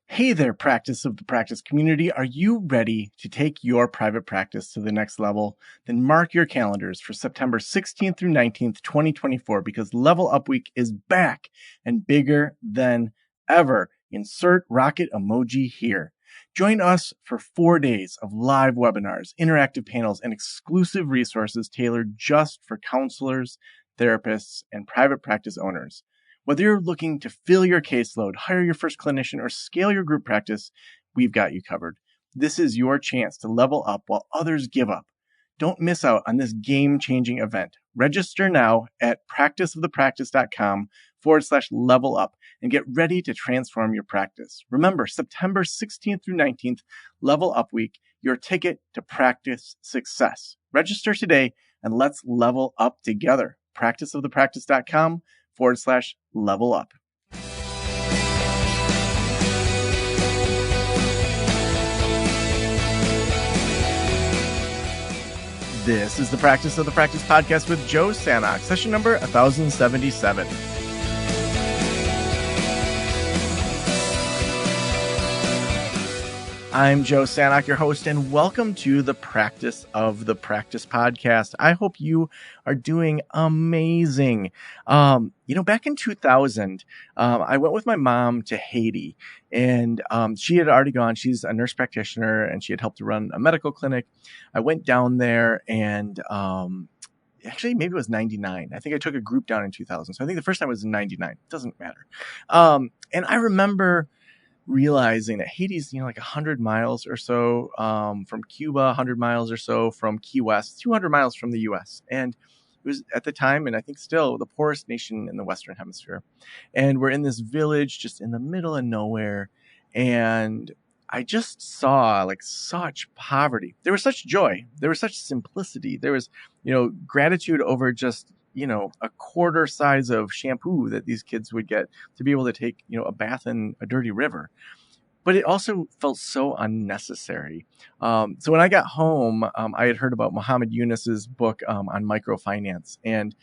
Hey there, practice of the practice community. Are you ready to take your private practice to the next level? Then mark your calendars for September 16th through 19th, 2024, because Level Up Week is back and bigger than ever. Insert rocket emoji here. Join us for 4 days of live webinars, interactive panels, and exclusive resources tailored just for counselors, therapists, and private practice owners. Whether you're looking to fill your caseload, hire your first clinician, or scale your group practice, we've got you covered. This is your chance to level up while others give up. Don't miss out on this game-changing event. Register now at practiceofthepractice.com/level up and get ready to transform your practice. Remember, September 16th through 19th, Level Up Week, your ticket to practice success. Register today and let's level up together. practiceofthepractice.com/level up. This is the Practice of the Practice podcast with Joe Sanok, session number 1077. I'm Joe Sanok, your host, and welcome to the Practice of the Practice podcast. I hope you are doing amazing. Back in 2000, I went with my mom to Haiti, and she had already gone. She's a nurse practitioner, and she had helped to run a medical clinic. I went down there, and actually, maybe it was 99. I think I took a group down in 2000. So I think the first time was in 99. It doesn't matter. And I remember realizing that Haiti's, like 100 miles or so from Cuba, 100 miles or so from Key West, 200 miles from the U.S. And it was at the time, and I think still, the poorest nation in the Western Hemisphere. And we're in this village just in the middle of nowhere. And I just saw such poverty. There was such joy. There was such simplicity. There was, gratitude over just a quarter size of shampoo that these kids would get to be able to take, a bath in a dirty river. But it also felt so unnecessary. So when I got home, I had heard about Muhammad Yunus's book on microfinance and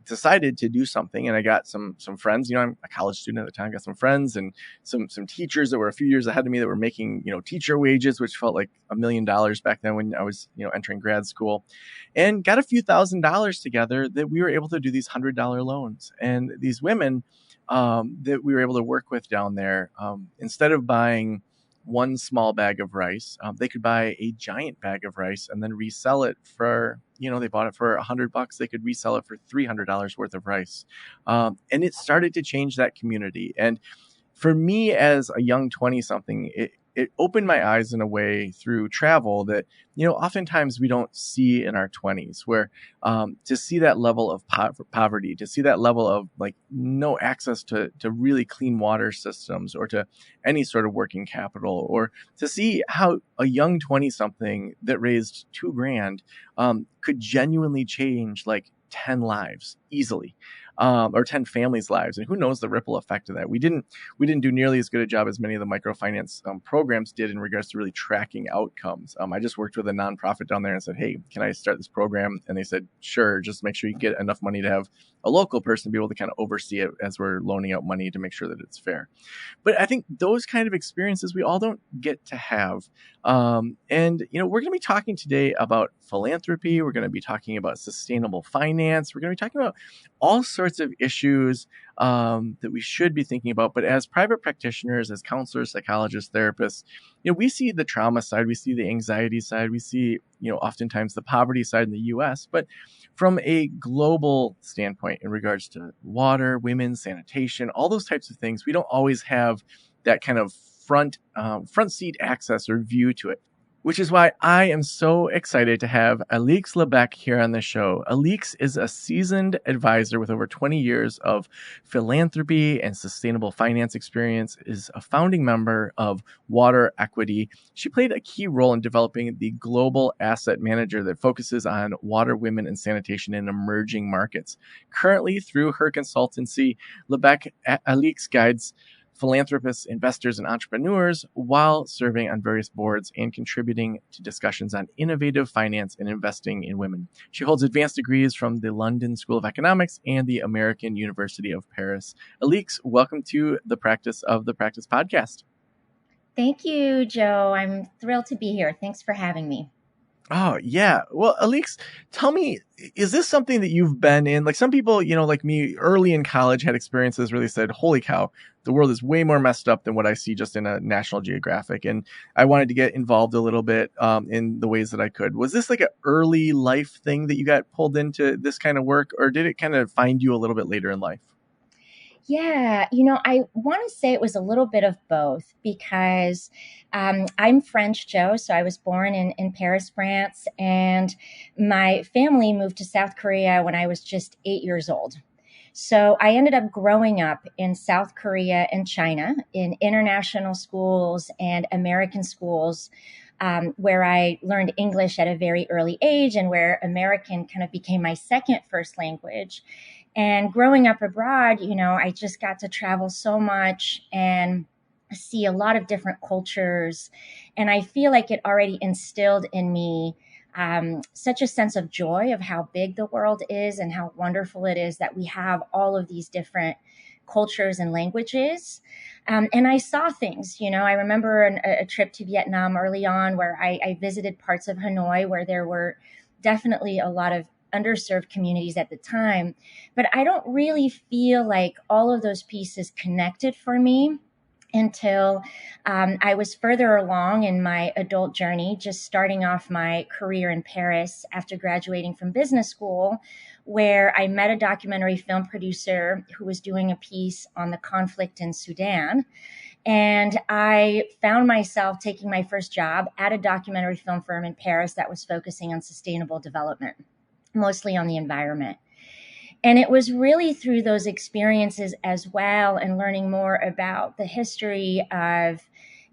decided to do something. And I got some friends. I'm a college student at the time. I got some friends and some teachers that were a few years ahead of me that were making teacher wages, which felt like $1 million back then when I was entering grad school, and got a few $1,000s together that we were able to do these $100 loans. And these women that we were able to work with down there, instead of buying one small bag of rice, they could buy a giant bag of rice and then resell it for, they bought it for $100. They could resell it for $300 worth of rice. And it started to change that community. And for me as a young 20-something, it opened my eyes in a way through travel that, oftentimes we don't see in our 20s, where to see that level of poverty, to see that level of no access to really clean water systems or to any sort of working capital, or to see how a young 20-something that raised $2,000 could genuinely change 10 lives easily. Or 10 families' lives. And who knows the ripple effect of that. We didn't do nearly as good a job as many of the microfinance programs did in regards to really tracking outcomes. I just worked with a nonprofit down there and said, hey, can I start this program? And they said, sure, just make sure you get enough money to have a local person be able to kind of oversee it as we're loaning out money to make sure that it's fair. But I think those kind of experiences we all don't get to have. And we're going to be talking today about philanthropy. We're going to be talking about sustainable finance. We're going to be talking about all sorts of issues that we should be thinking about. But as private practitioners, as counselors, psychologists, therapists, we see the trauma side, we see the anxiety side, we see, oftentimes the poverty side in the U.S. But from a global standpoint, in regards to water, women, sanitation, all those types of things, we don't always have that kind of front seat access or view to it. Which is why I am so excited to have Alix Lebec here on the show. Alix is a seasoned advisor with over 20 years of philanthropy and sustainable finance experience, is a founding member of Water Equity. She played a key role in developing the global asset manager that focuses on water, women, and sanitation in emerging markets. Currently, through her consultancy, Alix guides philanthropists, investors, and entrepreneurs while serving on various boards and contributing to discussions on innovative finance and investing in women. She holds advanced degrees from the London School of Economics and the American University of Paris. Alix, welcome to the Practice of the Practice podcast. Thank you, Joe. I'm thrilled to be here. Thanks for having me. Oh, yeah. Well, Alix, tell me, is this something that you've been in? Like some people, like me, early in college had experiences where they said, holy cow, the world is way more messed up than what I see just in a National Geographic. And I wanted to get involved a little bit in the ways that I could. Was this like an early life thing that you got pulled into this kind of work, or did it kind of find you a little bit later in life? Yeah, I want to say it was a little bit of both because I'm French, Joe. So I was born in Paris, France, and my family moved to South Korea when I was just 8 years old. So I ended up growing up in South Korea and China in international schools and American schools. Where I learned English at a very early age and where American kind of became my second first language. And growing up abroad, I just got to travel so much and see a lot of different cultures. And I feel like it already instilled in me such a sense of joy of how big the world is and how wonderful it is that we have all of these different cultures and languages. And I saw things, I remember a trip to Vietnam early on where I visited parts of Hanoi where there were definitely a lot of underserved communities at the time. But I don't really feel like all of those pieces connected for me until I was further along in my adult journey, just starting off my career in Paris after graduating from business school, where I met a documentary film producer who was doing a piece on the conflict in Sudan. And I found myself taking my first job at a documentary film firm in Paris that was focusing on sustainable development, mostly on the environment. And it was really through those experiences as well and learning more about the history of,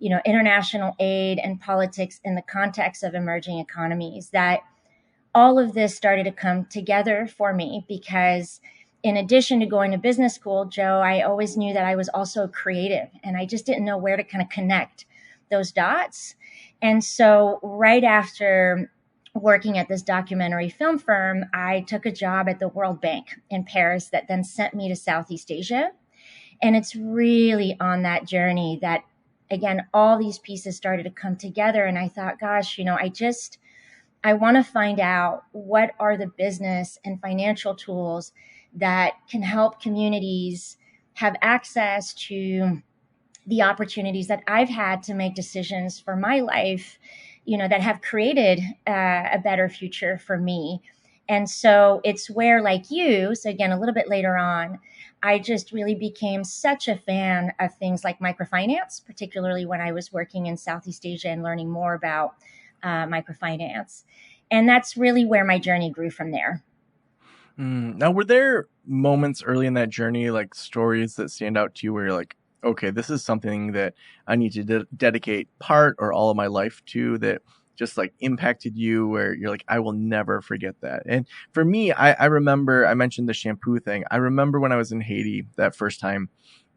international aid and politics in the context of emerging economies that all of this started to come together for me because in addition to going to business school, Joe, I always knew that I was also creative and I just didn't know where to kind of connect those dots. And so right after working at this documentary film firm, I took a job at the World Bank in Paris that then sent me to Southeast Asia. And it's really on that journey that, again, all these pieces started to come together. And I thought, gosh, I want to find out what are the business and financial tools that can help communities have access to the opportunities that I've had to make decisions for my life, that have created a better future for me. And so it's where, like you, so again, a little bit later on, I just really became such a fan of things like microfinance, particularly when I was working in Southeast Asia and learning more about microfinance. And that's really where my journey grew from there. Now, were there moments early in that journey, like stories that stand out to you where you're like, okay, this is something that I need to dedicate part or all of my life to that just like impacted you where you're like, I will never forget that. And for me, I remember I mentioned the shampoo thing. I remember when I was in Haiti that first time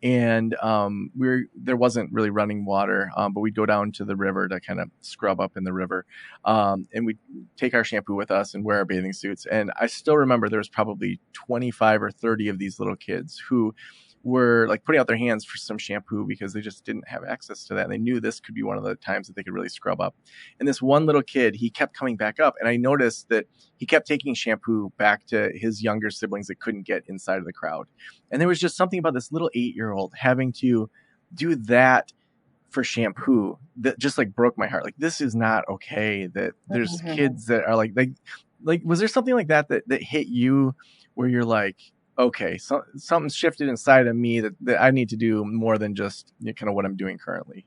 and there wasn't really running water, but we'd go down to the river to kind of scrub up in the river, and we'd take our shampoo with us and wear our bathing suits. And I still remember there was probably 25 or 30 of these little kids who were like putting out their hands for some shampoo because they just didn't have access to that. And they knew this could be one of the times that they could really scrub up. And this one little kid, he kept coming back up. And I noticed that he kept taking shampoo back to his younger siblings that couldn't get inside of the crowd. And there was just something about this little 8-year-old having to do that for shampoo that just like broke my heart. Like, this is not okay that there's Mm-hmm. kids that are like, was there something like that hit you where you're like, okay, so something's shifted inside of me that I need to do more than just kind of what I'm doing currently.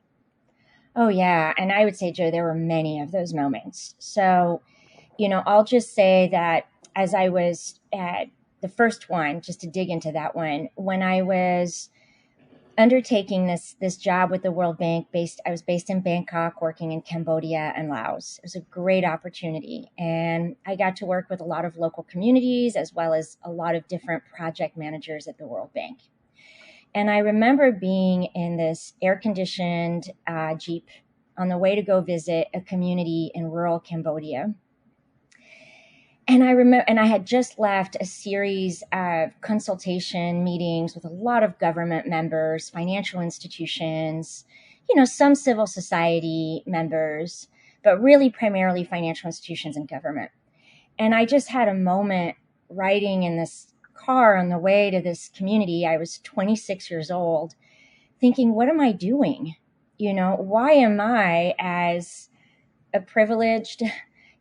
Oh, yeah. And I would say, Joe, there were many of those moments. So, I'll just say that as I was at the first one, just to dig into that one, when I was undertaking this job with the World Bank, I was based in Bangkok, working in Cambodia and Laos. It was a great opportunity, and I got to work with a lot of local communities as well as a lot of different project managers at the World Bank. And I remember being in this air conditioned Jeep on the way to go visit a community in rural Cambodia. And I remember, and I had just left a series of consultation meetings with a lot of government members, financial institutions, some civil society members, but really primarily financial institutions and government. And I just had a moment riding in this car on the way to this community. I was 26 years old, thinking, what am I doing? Why am I, as a privileged,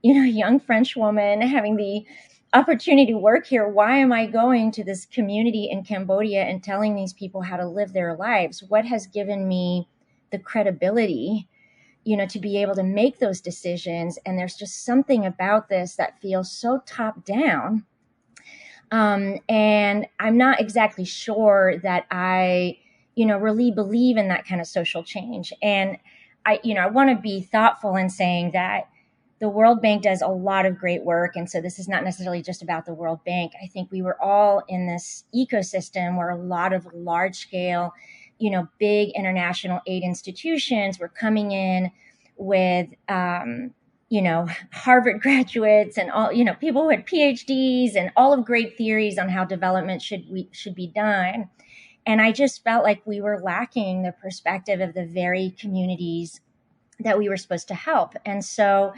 young French woman having the opportunity to work here, why am I going to this community in Cambodia and telling these people how to live their lives? What has given me the credibility, to be able to make those decisions? And there's just something about this that feels so top down. And I'm not exactly sure that I, really believe in that kind of social change. And I want to be thoughtful in saying that the World Bank does a lot of great work. And so this is not necessarily just about the World Bank. I think we were all in this ecosystem where a lot of large scale, big international aid institutions were coming in with, Harvard graduates and all, people who had PhDs and all of great theories on how development should be done. And I just felt like we were lacking the perspective of the very communities that we were supposed to help. And so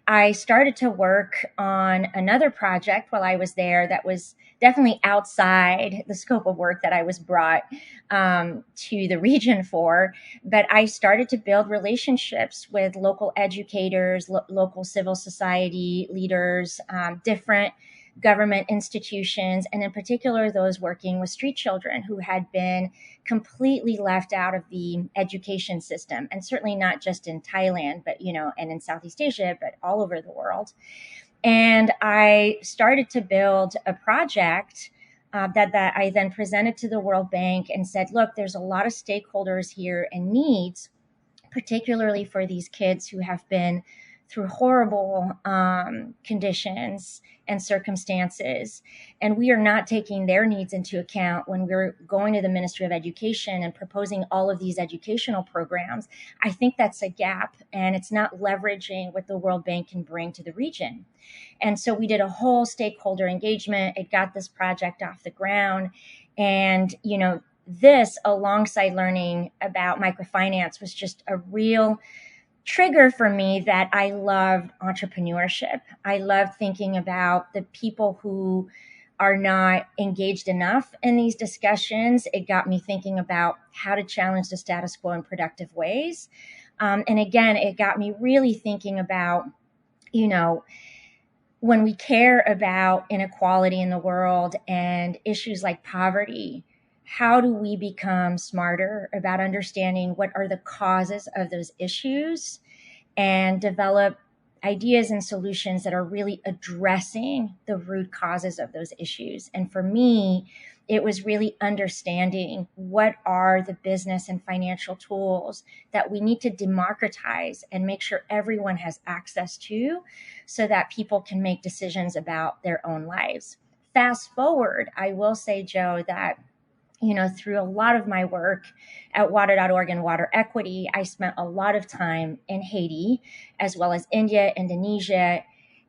I started to work on another project while I was there that was definitely outside the scope of work that I was brought to the region for. But I started to build relationships with local educators, local civil society leaders, different government institutions, and in particular, those working with street children who had been completely left out of the education system, and certainly not just in Thailand, but, and in Southeast Asia, but all over the world. And I started to build a project that I then presented to the World Bank and said, look, there's a lot of stakeholders here and needs, particularly for these kids who have been through horrible conditions and circumstances. And we are not taking their needs into account when we're going to the Ministry of Education and proposing all of these educational programs. I think that's a gap, and it's not leveraging what the World Bank can bring to the region. And so we did a whole stakeholder engagement. It got this project off the ground. And, this, alongside learning about microfinance, was just a real trigger for me that I loved entrepreneurship. I loved thinking about the people who are not engaged enough in these discussions. It got me thinking about how to challenge the status quo in productive ways. And again, it got me really thinking about, when we care about inequality in the world and issues like poverty, how do we become smarter about understanding what are the causes of those issues and develop ideas and solutions that are really addressing the root causes of those issues? And for me, it was really understanding what are the business and financial tools that we need to democratize and make sure everyone has access to, so that people can make decisions about their own lives. Fast forward, I will say, Joe, that through a lot of my work at water.org and water equity, I spent a lot of time in Haiti, as well as India, Indonesia.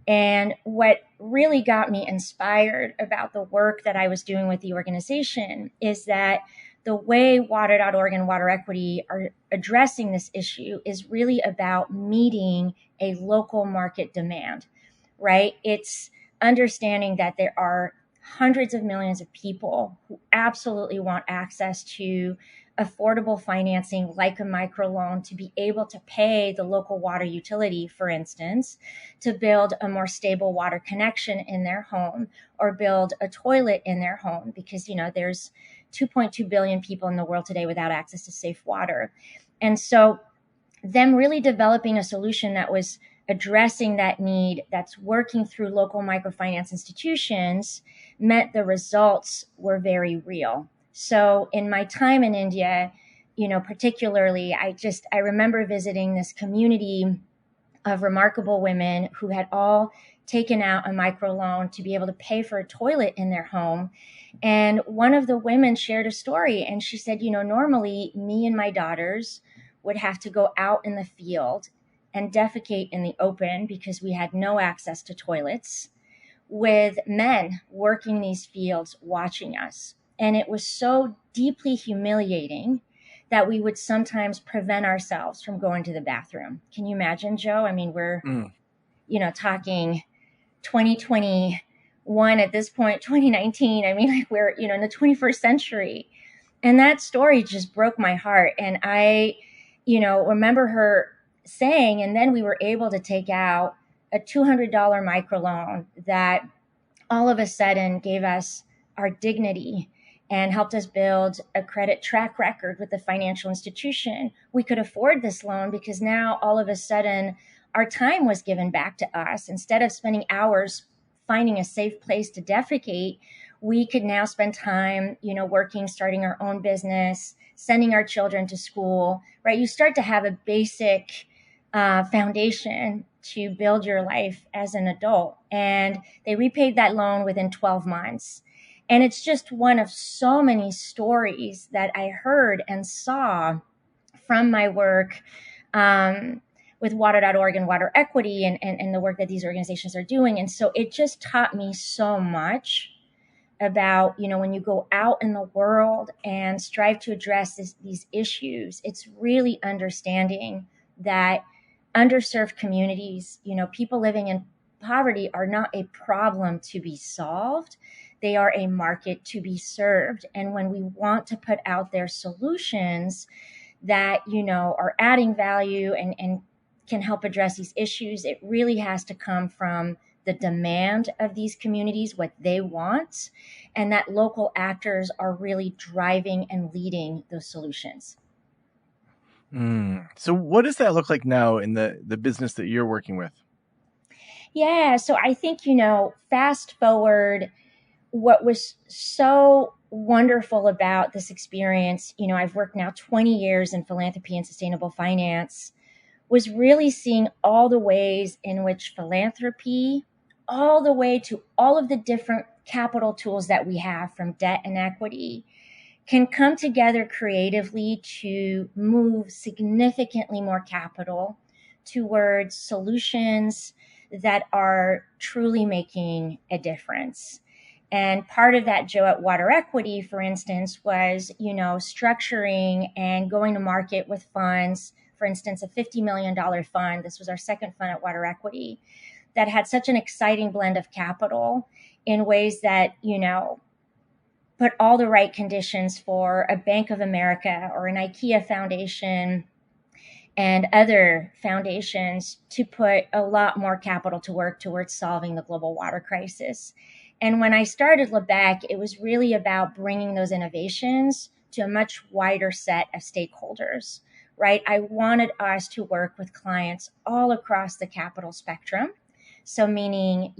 And what really got me inspired about the work that I was doing with the organization is that the way water.org and water equity are addressing this issue is really about meeting a local market demand, right? It's understanding that there are hundreds of millions of people who absolutely want access to affordable financing like a microloan to be able to pay the local water utility, for instance, to build a more stable water connection in their home or build a toilet in their home, because, there's 2.2 billion people in the world today without access to safe water. And so them really developing a solution that was addressing that need, that's working through local microfinance institutions, meant the results were very real. So in my time in India, particularly, I remember visiting this community of remarkable women who had all taken out a microloan to be able to pay for a toilet in their home. And one of the women shared a story, and she said, normally me and my daughters would have to go out in the field and defecate in the open because we had no access to toilets, with men working these fields watching us. And it was so deeply humiliating that we would sometimes prevent ourselves from going to the bathroom. Can you imagine, Joe? I mean, we're, talking 2021 at this point, 2019. I mean, like we're, in the 21st century. And that story just broke my heart. And I, remember her saying, and then we were able to take out a $200 microloan that all of a sudden gave us our dignity and helped us build a credit track record with the financial institution. We could afford this loan because now all of a sudden our time was given back to us. Instead of spending hours finding a safe place to defecate, we could now spend time, working, starting our own business, sending our children to school, right? You start to have a basic foundation to build your life as an adult. And they repaid that loan within 12 months. And it's just one of so many stories that I heard and saw from my work with water.org and water equity and the work that these organizations are doing. And so it just taught me so much about, when you go out in the world and strive to address these issues, it's really understanding that underserved communities, people living in poverty are not a problem to be solved. They are a market to be served. And when we want to put out their solutions that, are adding value and can help address these issues, it really has to come from the demand of these communities, what they want, and that local actors are really driving and leading those solutions. So what does that look like now in the business that you're working with? Yeah, so I think, fast forward, what was so wonderful about this experience, I've worked now 20 years in philanthropy and sustainable finance, was really seeing all the ways in which philanthropy, all the way to all of the different capital tools that we have from debt and equity, can come together creatively to move significantly more capital towards solutions that are truly making a difference. And part of that, Joe, at Water Equity, for instance, was, structuring and going to market with funds, for instance, a $50 million fund. This was our second fund at Water Equity that had such an exciting blend of capital in ways that, put all the right conditions for a Bank of America or an IKEA Foundation and other foundations to put a lot more capital to work towards solving the global water crisis. And when I started Lebec, it was really about bringing those innovations to a much wider set of stakeholders, right? I wanted us to work with clients all across the capital spectrum. So meaning,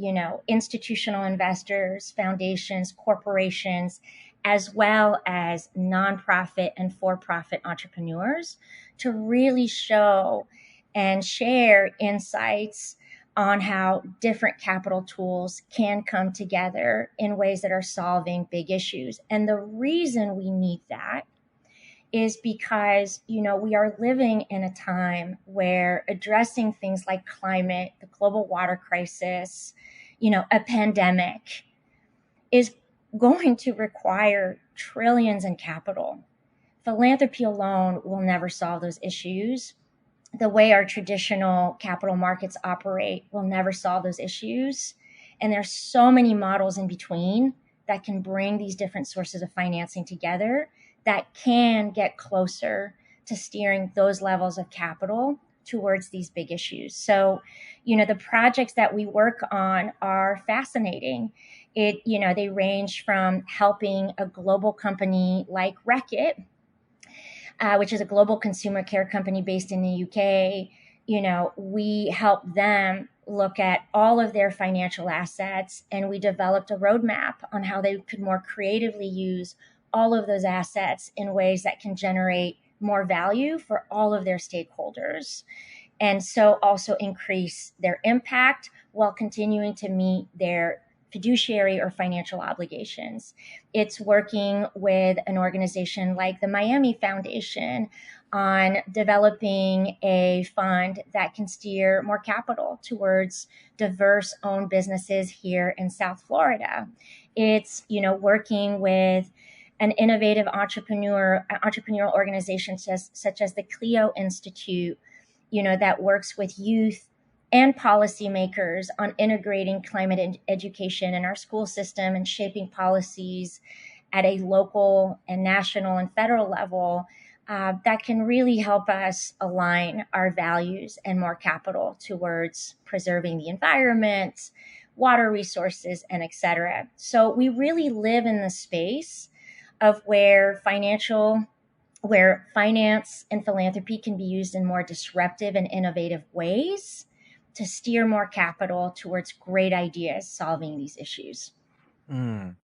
institutional investors, foundations, corporations, as well as nonprofit and for-profit entrepreneurs to really show and share insights on how different capital tools can come together in ways that are solving big issues. And the reason we need that is because, we are living in a time where addressing things like climate, the global water crisis, a pandemic is going to require trillions in capital. Philanthropy alone will never solve those issues. The way our traditional capital markets operate will never solve those issues. And there's so many models in between that can bring these different sources of financing together that can get closer to steering those levels of capital towards these big issues. So, the projects that we work on are fascinating. They range from helping a global company like Reckitt, which is a global consumer care company based in the UK. We help them look at all of their financial assets, and we developed a roadmap on how they could more creatively use all of those assets in ways that can generate more value for all of their stakeholders. And so also increase their impact while continuing to meet their fiduciary or financial obligations. It's working with an organization like the Miami Foundation on developing a fund that can steer more capital towards diverse owned businesses here in South Florida. It's, working with an innovative entrepreneurial organization such as the Clio Institute, that works with youth and policymakers on integrating climate education in our school system and shaping policies at a local and national and federal level that can really help us align our values and more capital towards preserving the environment, water resources, and et cetera. So we really live in the space of where finance and philanthropy can be used in more disruptive and innovative ways to steer more capital towards great ideas solving these issues. Mm.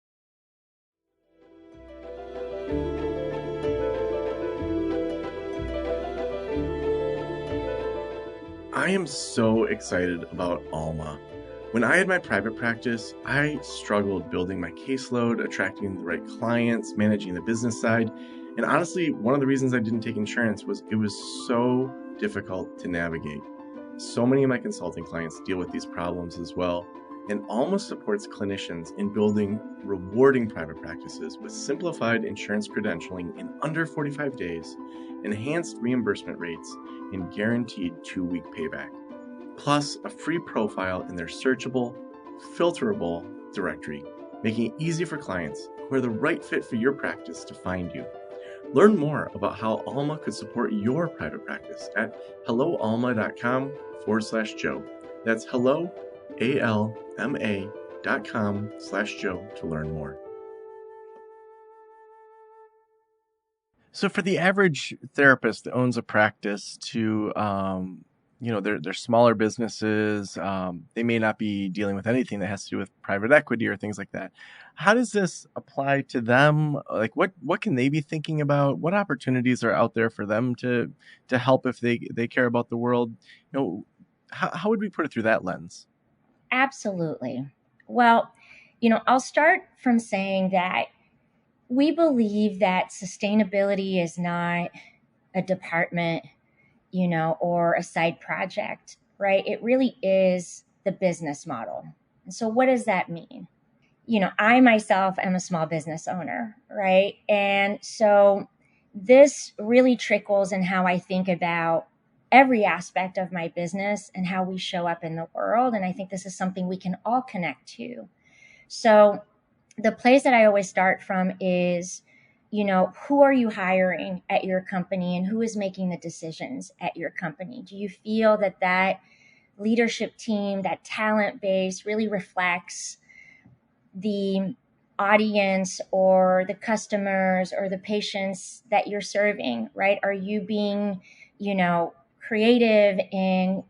I am so excited about Alma. When I had my private practice, I struggled building my caseload, attracting the right clients, managing the business side. And honestly, one of the reasons I didn't take insurance was it was so difficult to navigate. So many of my consulting clients deal with these problems as well. And Alma supports clinicians in building rewarding private practices with simplified insurance credentialing in under 45 days, enhanced reimbursement rates, and guaranteed 2-week payback. Plus a free profile in their searchable, filterable directory, making it easy for clients who are the right fit for your practice to find you. Learn more about how Alma could support your private practice at helloalma.com/Joe. That's hello, ALMA.com/Joe to learn more. So for the average therapist that owns a practice to, they're smaller businesses, they may not be dealing with anything that has to do with private equity or things like that. How does this apply to them? Like what can they be thinking about? What opportunities are out there for them to help if they care about the world? How would we put it through that lens? Absolutely. Well, I'll start from saying that we believe that sustainability is not a department, or a side project, right? It really is the business model. And so what does that mean? I myself am a small business owner, right? And so this really trickles in how I think about every aspect of my business and how we show up in the world. And I think this is something we can all connect to. So the place that I always start from is, who are you hiring at your company and who is making the decisions at your company? Do you feel that leadership team, that talent base really reflects the audience or the customers or the patients that you're serving, right? Are you being, creative in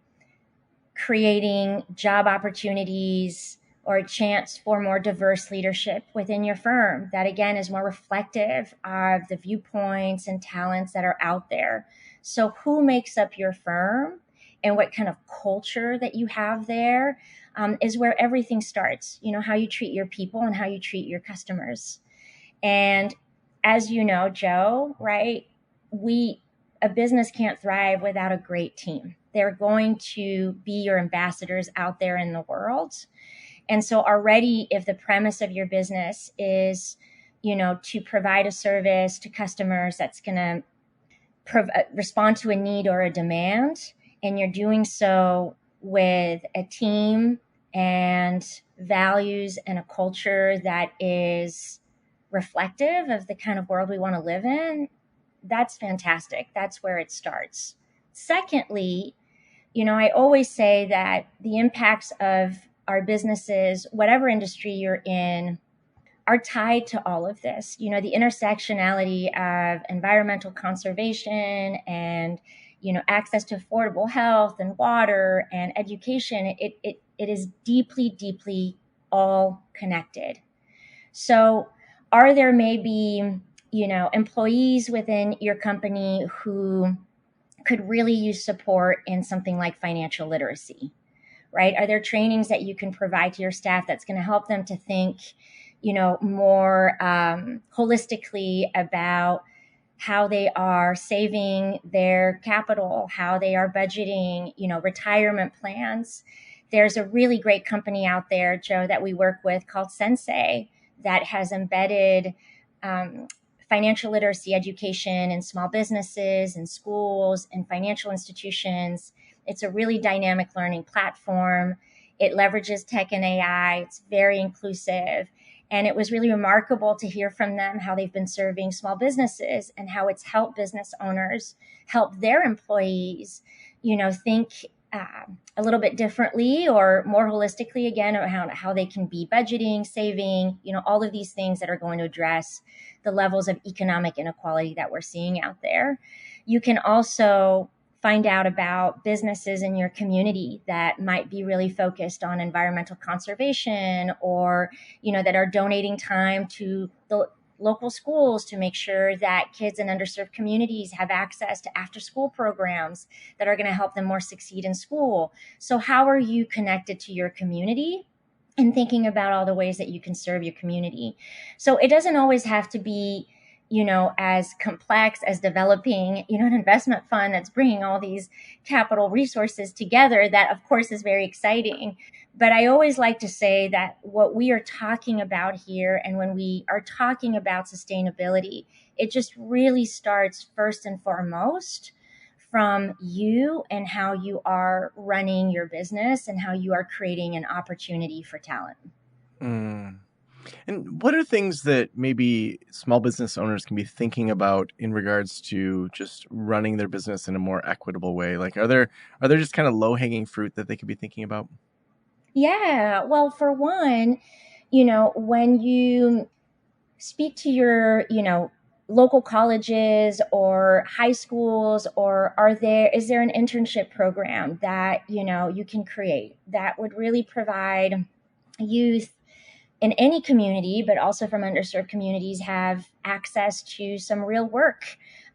creating job opportunities or a chance for more diverse leadership within your firm that, again, is more reflective of the viewpoints and talents that are out there? So who makes up your firm and what kind of culture that you have there is where everything starts. How you treat your people and how you treat your customers. And as you know, Joe, right, a business can't thrive without a great team. They're going to be your ambassadors out there in the world. And so already, if the premise of your business is, to provide a service to customers that's going to respond to a need or a demand, and you're doing so with a team and values and a culture that is reflective of the kind of world we want to live in, that's fantastic. That's where it starts. Secondly, I always say that the impacts of our businesses, whatever industry you're in, are tied to all of this. The intersectionality of environmental conservation and, access to affordable health and water and education, it is deeply, deeply all connected. So are there maybe, employees within your company who could really use support in something like financial literacy, right? Are there trainings that you can provide to your staff that's going to help them to think, more holistically about how they are saving their capital, how they are budgeting, retirement plans? There's a really great company out there, Joe, that we work with called Sensei that has embedded financial literacy education in small businesses and schools and financial institutions. It's a really dynamic learning platform. It leverages tech and AI. It's very inclusive. And it was really remarkable to hear from them how they've been serving small businesses and how it's helped business owners help their employees, think a little bit differently or more holistically again, or how they can be budgeting, saving, all of these things that are going to address the levels of economic inequality that we're seeing out there. You can also find out about businesses in your community that might be really focused on environmental conservation, or that are donating time to the local schools to make sure that kids in underserved communities have access to after school programs that are going to help them more succeed in school. So how are you connected to your community and thinking about all the ways that you can serve your community? So it doesn't always have to be as complex as developing, an investment fund that's bringing all these capital resources together. That, of course, is very exciting. But I always like to say that what we are talking about here, and when we are talking about sustainability, it just really starts first and foremost from you and how you are running your business and how you are creating an opportunity for talent. Mm. And what are things that maybe small business owners can be thinking about in regards to just running their business in a more equitable way? Like, are there just kind of low-hanging fruit that they could be thinking about? Yeah. Well, for one, when you speak to your, local colleges or high schools, or is there an internship program that, you can create that would really provide youth in any community, but also from underserved communities, have access to some real work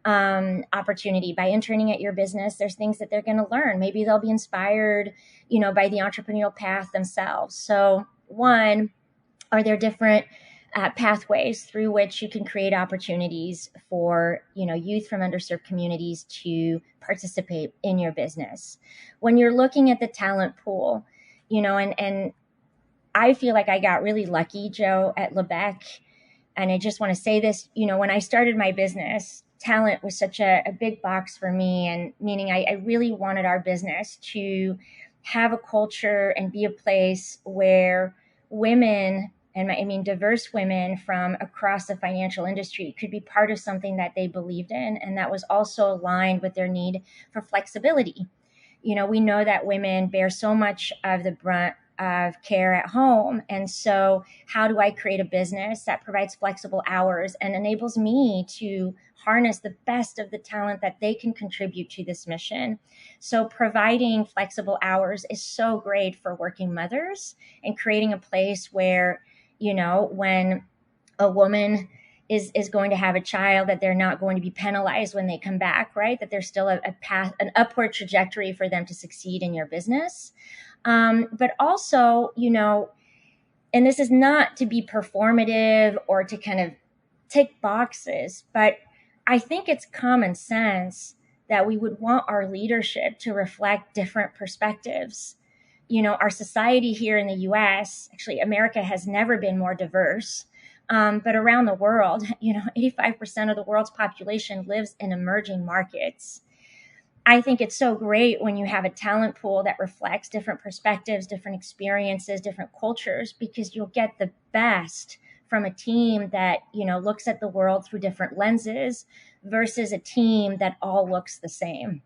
opportunity by interning at your business? There's things that they're going to learn. Maybe they'll be inspired, by the entrepreneurial path themselves. So one, are there different pathways through which you can create opportunities for youth from underserved communities to participate in your business? When you're looking at the talent pool, and I feel like I got really lucky, Joe, at Lebec. And I just want to say this, when I started my business, talent was such a big box for me, and meaning I really wanted our business to have a culture and be a place where women, and I mean diverse women from across the financial industry, could be part of something that they believed in, and that was also aligned with their need for flexibility. We know that women bear so much of the brunt of care at home. And so how do I create a business that provides flexible hours and enables me to harness the best of the talent that they can contribute to this mission? So providing flexible hours is so great for working mothers, and creating a place where, when a woman is going to have a child, that they're not going to be penalized when they come back, right? That there's still a path, an upward trajectory for them to succeed in your business. But also, and this is not to be performative or to kind of tick boxes, but I think it's common sense that we would want our leadership to reflect different perspectives. Our society here in the US, actually, America has never been more diverse. But around the world, 85% of the world's population lives in emerging markets. I think it's so great when you have a talent pool that reflects different perspectives, different experiences, different cultures, because you'll get the best from a team that, looks at the world through different lenses versus a team that all looks the same.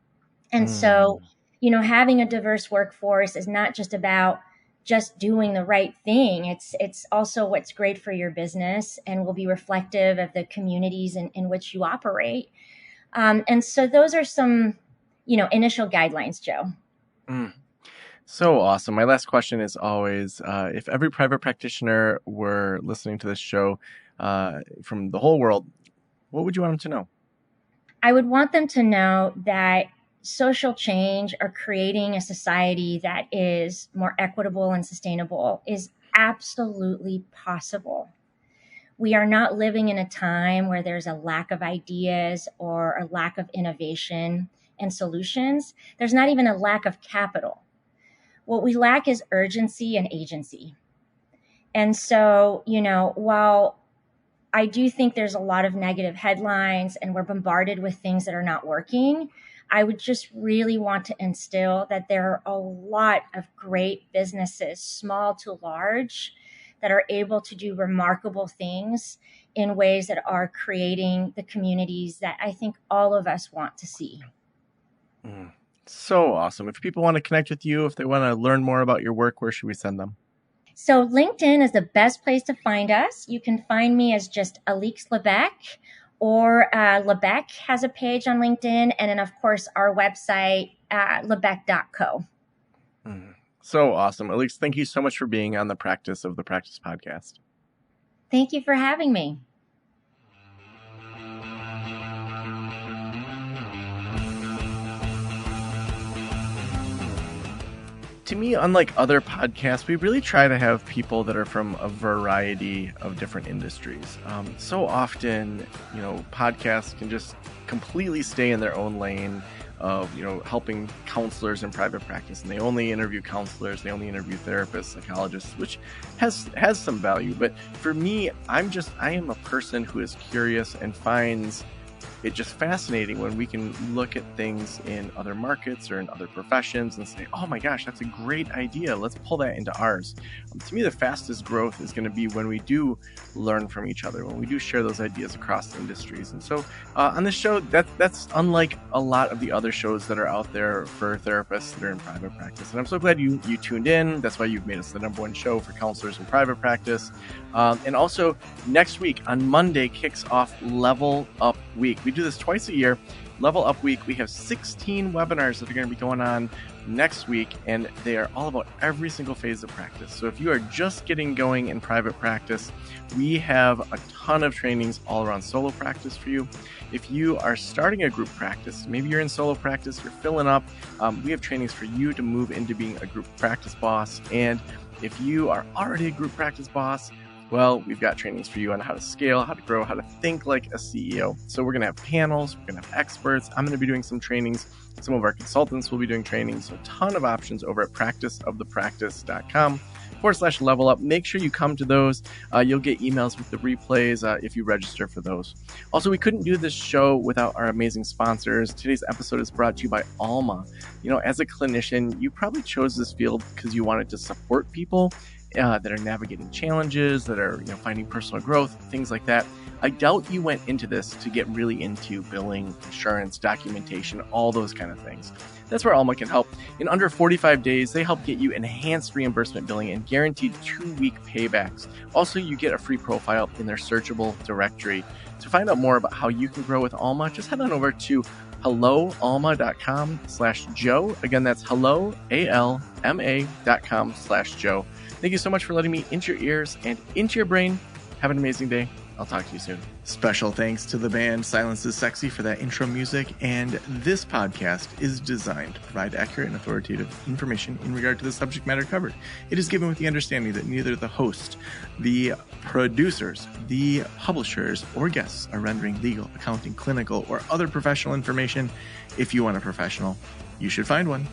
And so, having a diverse workforce is not just about just doing the right thing. It's also what's great for your business and will be reflective of the communities in which you operate. And so those are some initial guidelines, Joe. So awesome. My last question is always, if every private practitioner were listening to this show from the whole world, what would you want them to know? I would want them to know that social change, or creating a society that is more equitable and sustainable, is absolutely possible. We are not living in a time where there's a lack of ideas or a lack of innovation and solutions. There's not even a lack of capital. What we lack is urgency and agency. And so, while I do think there's a lot of negative headlines and we're bombarded with things that are not working. I would just really want to instill that there are a lot of great businesses, small to large, that are able to do remarkable things in ways that are creating the communities that I think all of us want to see. So awesome. If people want to connect with you, if they want to learn more about your work, where should we send them? So LinkedIn is the best place to find us. You can find me as just Alix Lebec, or Lebec has a page on LinkedIn. And then, of course, our website, lebec.co. So awesome. Alix, thank you so much for being on the Practice of the Practice podcast. Thank you for having me. To me, unlike other podcasts, we really try to have people that are from a variety of different industries. So often, podcasts can just completely stay in their own lane of, helping counselors in private practice. And they only interview counselors, they only interview therapists, psychologists, which has some value. But for me, I am a person who is curious and finds it just fascinating when we can look at things in other markets or in other professions and say, oh my gosh, that's a great idea. Let's pull that into ours. To me, the fastest growth is going to be when we do learn from each other, when we do share those ideas across industries. And so on this show, that's unlike a lot of the other shows that are out there for therapists that are in private practice. And I'm so glad you tuned in. That's why you've made us the #1 show for counselors in private practice. And also next week on Monday kicks off Level Up Week. We do this twice a year. Level Up Week, we have 16 webinars that are going to be going on next week, and they are all about every single phase of practice. So if you are just getting going in private practice, we have a ton of trainings all around solo practice for you. If you are starting a group practice, maybe you're in solo practice, you're filling up, we have trainings for you to move into being a group practice boss. And if you are already a group practice boss, well, we've got trainings for you on how to scale, how to grow, how to think like a CEO. So we're going to have panels, we're going to have experts. I'm going to be doing some trainings. Some of our consultants will be doing trainings. So a ton of options over at practiceofthepractice.com/level up. Make sure you come to those. You'll get emails with the replays if you register for those. Also, we couldn't do this show without our amazing sponsors. Today's episode is brought to you by Alma. As a clinician, you probably chose this field because you wanted to support people that are navigating challenges, that are finding personal growth, things like that. I doubt you went into this to get really into billing, insurance, documentation, all those kind of things. That's where Alma can help. In under 45 days, they help get you enhanced reimbursement billing and guaranteed 2-week paybacks. Also, you get a free profile in their searchable directory. To find out more about how you can grow with Alma, just head on over to helloalma.com/Joe. Again, that's helloalma.com/Joe. Thank you so much for letting me into your ears and into your brain. Have an amazing day. I'll talk to you soon. Special thanks to the band Silence is Sexy for that intro music, and this podcast is designed to provide accurate and authoritative information in regard to the subject matter covered. It is given with the understanding that neither the host, the producers, the publishers, or guests are rendering legal, accounting, clinical, or other professional information. If you want a professional, you should find one.